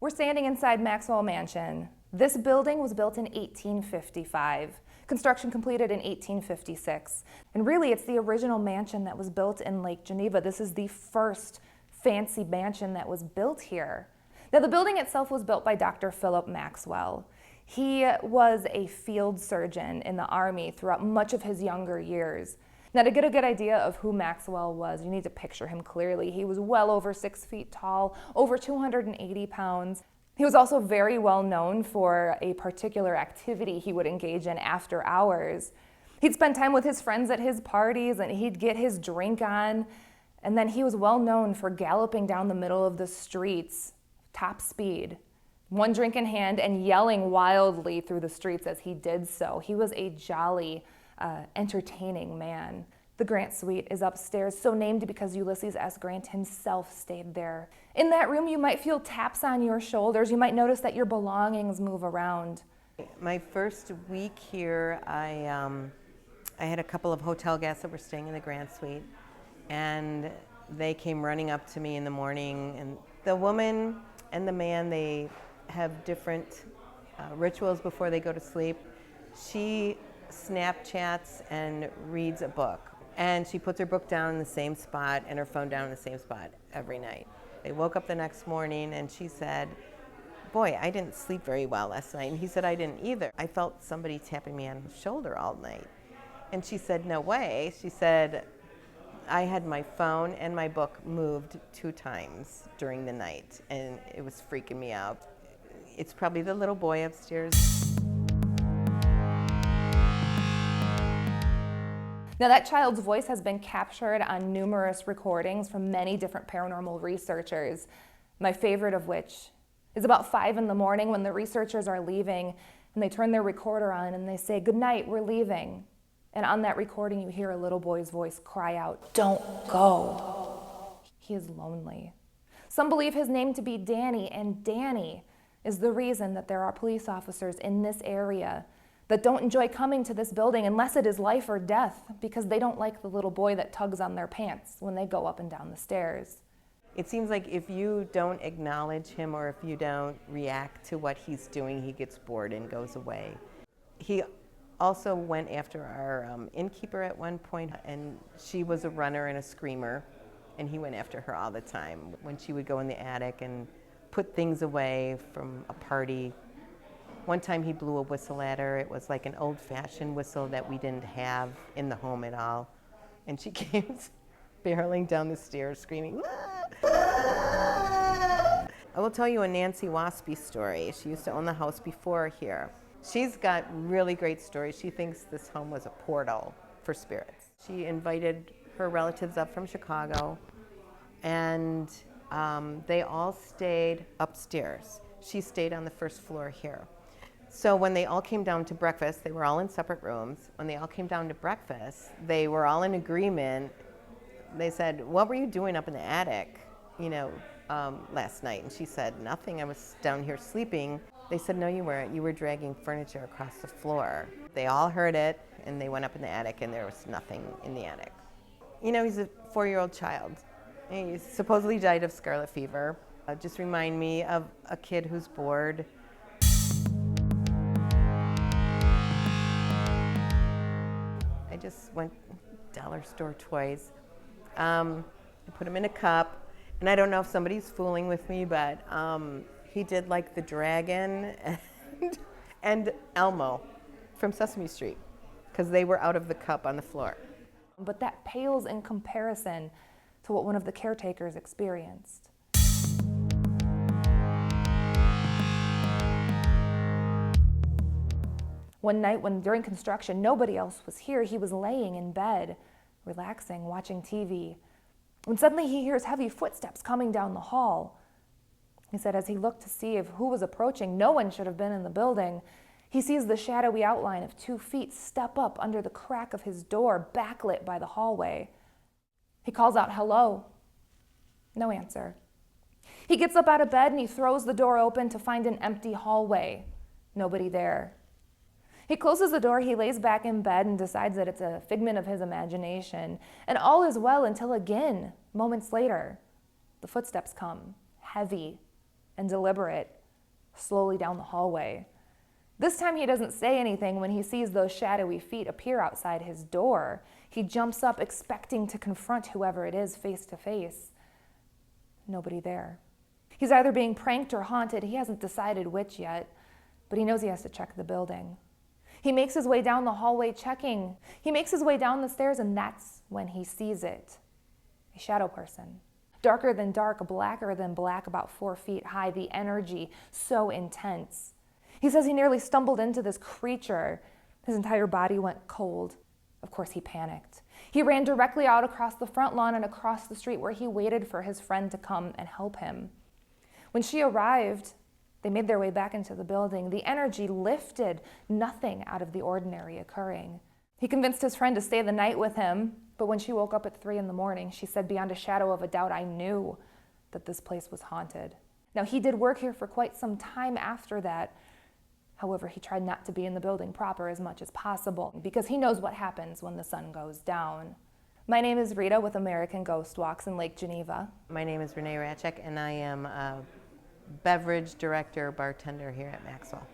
We're standing inside Maxwell Mansion. This building was built in 1855. Construction completed in 1856. And really, it's the original mansion that was built in Lake Geneva. This is the first fancy mansion that was built here. Now, the building itself was built by Dr. Philip Maxwell. He was a field surgeon in the Army throughout much of his younger years. Now, to get a good idea of who Maxwell was, you need to picture him clearly. He was well over 6 feet tall, over 280 pounds. He was also very well known for a particular activity he would engage in after hours. He'd spend time with his friends at his parties, and he'd get his drink on, and then he was well known for galloping down the middle of the streets, top speed, one drink in hand, and yelling wildly through the streets as he did so. He was a jolly, entertaining man. The Grant Suite is upstairs, so named because Ulysses S. Grant himself stayed there. In that room, you might feel taps on your shoulders. You might notice that your belongings move around. My first week here, I had a couple of hotel guests that were staying in the Grant Suite, and they came running up to me in the morning. And the woman and the man, they have different rituals before they go to sleep. She Snapchats and reads a book. And she puts her book down in the same spot and her phone down in the same spot every night. They woke up the next morning and she said, "Boy, I didn't sleep very well last night." And he said, "I didn't either. I felt somebody tapping me on the shoulder all night." And she said, "No way." She said, "I had my phone and my book moved 2 times during the night, and it was freaking me out." It's probably the little boy upstairs. Now, that child's voice has been captured on numerous recordings from many different paranormal researchers, my favorite of which is about 5 in the morning when the researchers are leaving, and they turn their recorder on and they say, "Good night, we're leaving." And on that recording, you hear a little boy's voice cry out, "Don't go." He is lonely. Some believe his name to be Danny, and Danny is the reason that there are police officers in this area that don't enjoy coming to this building unless it is life or death, because they don't like the little boy that tugs on their pants when they go up and down the stairs. It seems like if you don't acknowledge him or if you don't react to what he's doing, he gets bored and goes away. He also went after our innkeeper at one point, and she was a runner and a screamer, and he went after her all the time when she would go in the attic and put things away from a party. One time he blew a whistle at her. It was like an old-fashioned whistle that we didn't have in the home at all. And she came barreling down the stairs screaming, "Ah!" I will tell you a Nancy Waspy story. She used to own the house before here. She's got really great stories. She thinks this home was a portal for spirits. She invited her relatives up from Chicago, and they all stayed upstairs. She stayed on the first floor here. So when they all came down to breakfast, they were all in separate rooms. When they all came down to breakfast, they were all in agreement. They said, "What were you doing up in the attic, last night?" And she said, "Nothing, I was down here sleeping." They said, "No, you weren't. You were dragging furniture across the floor." They all heard it, and they went up in the attic, and there was nothing in the attic. He's a 4-year-old child. He supposedly died of scarlet fever. Just remind me of a kid who's bored. I just went dollar store toys. I put him in a cup, and I don't know if somebody's fooling with me, but he did like the dragon and Elmo from Sesame Street, because they were out of the cup on the floor. But that pales in comparison to what one of the caretakers experienced. One night during construction, nobody else was here. He was laying in bed, relaxing, watching TV, when suddenly he hears heavy footsteps coming down the hall. He said as he looked to see who was approaching, no one should have been in the building. He sees the shadowy outline of 2 feet step up under the crack of his door, backlit by the hallway. He calls out, "Hello." No answer. He gets up out of bed and he throws the door open to find an empty hallway. Nobody there. He closes the door, he lays back in bed and decides that it's a figment of his imagination. And all is well until again, moments later, the footsteps come, heavy, and deliberate, slowly down the hallway. This time he doesn't say anything when he sees those shadowy feet appear outside his door. He jumps up expecting to confront whoever it is face to face. Nobody there. He's either being pranked or haunted. He hasn't decided which yet, but he knows he has to check the building. He makes his way down the hallway checking. He makes his way down the stairs, and that's when he sees it. A shadow person. Darker than dark, blacker than black, about 4 feet high, the energy so intense. He says he nearly stumbled into this creature. His entire body went cold. Of course, he panicked. He ran directly out across the front lawn and across the street where he waited for his friend to come and help him. When she arrived, they made their way back into the building. The energy lifted, nothing out of the ordinary occurring. He convinced his friend to stay the night with him, but when she woke up at 3 a.m, she said, beyond a shadow of a doubt, I knew that this place was haunted. Now, he did work here for quite some time after that. However, he tried not to be in the building proper as much as possible because he knows what happens when the sun goes down. My name is Rita with American Ghost Walks in Lake Geneva. My name is Renee Ratchek, and I am a beverage director, bartender here at Maxwell.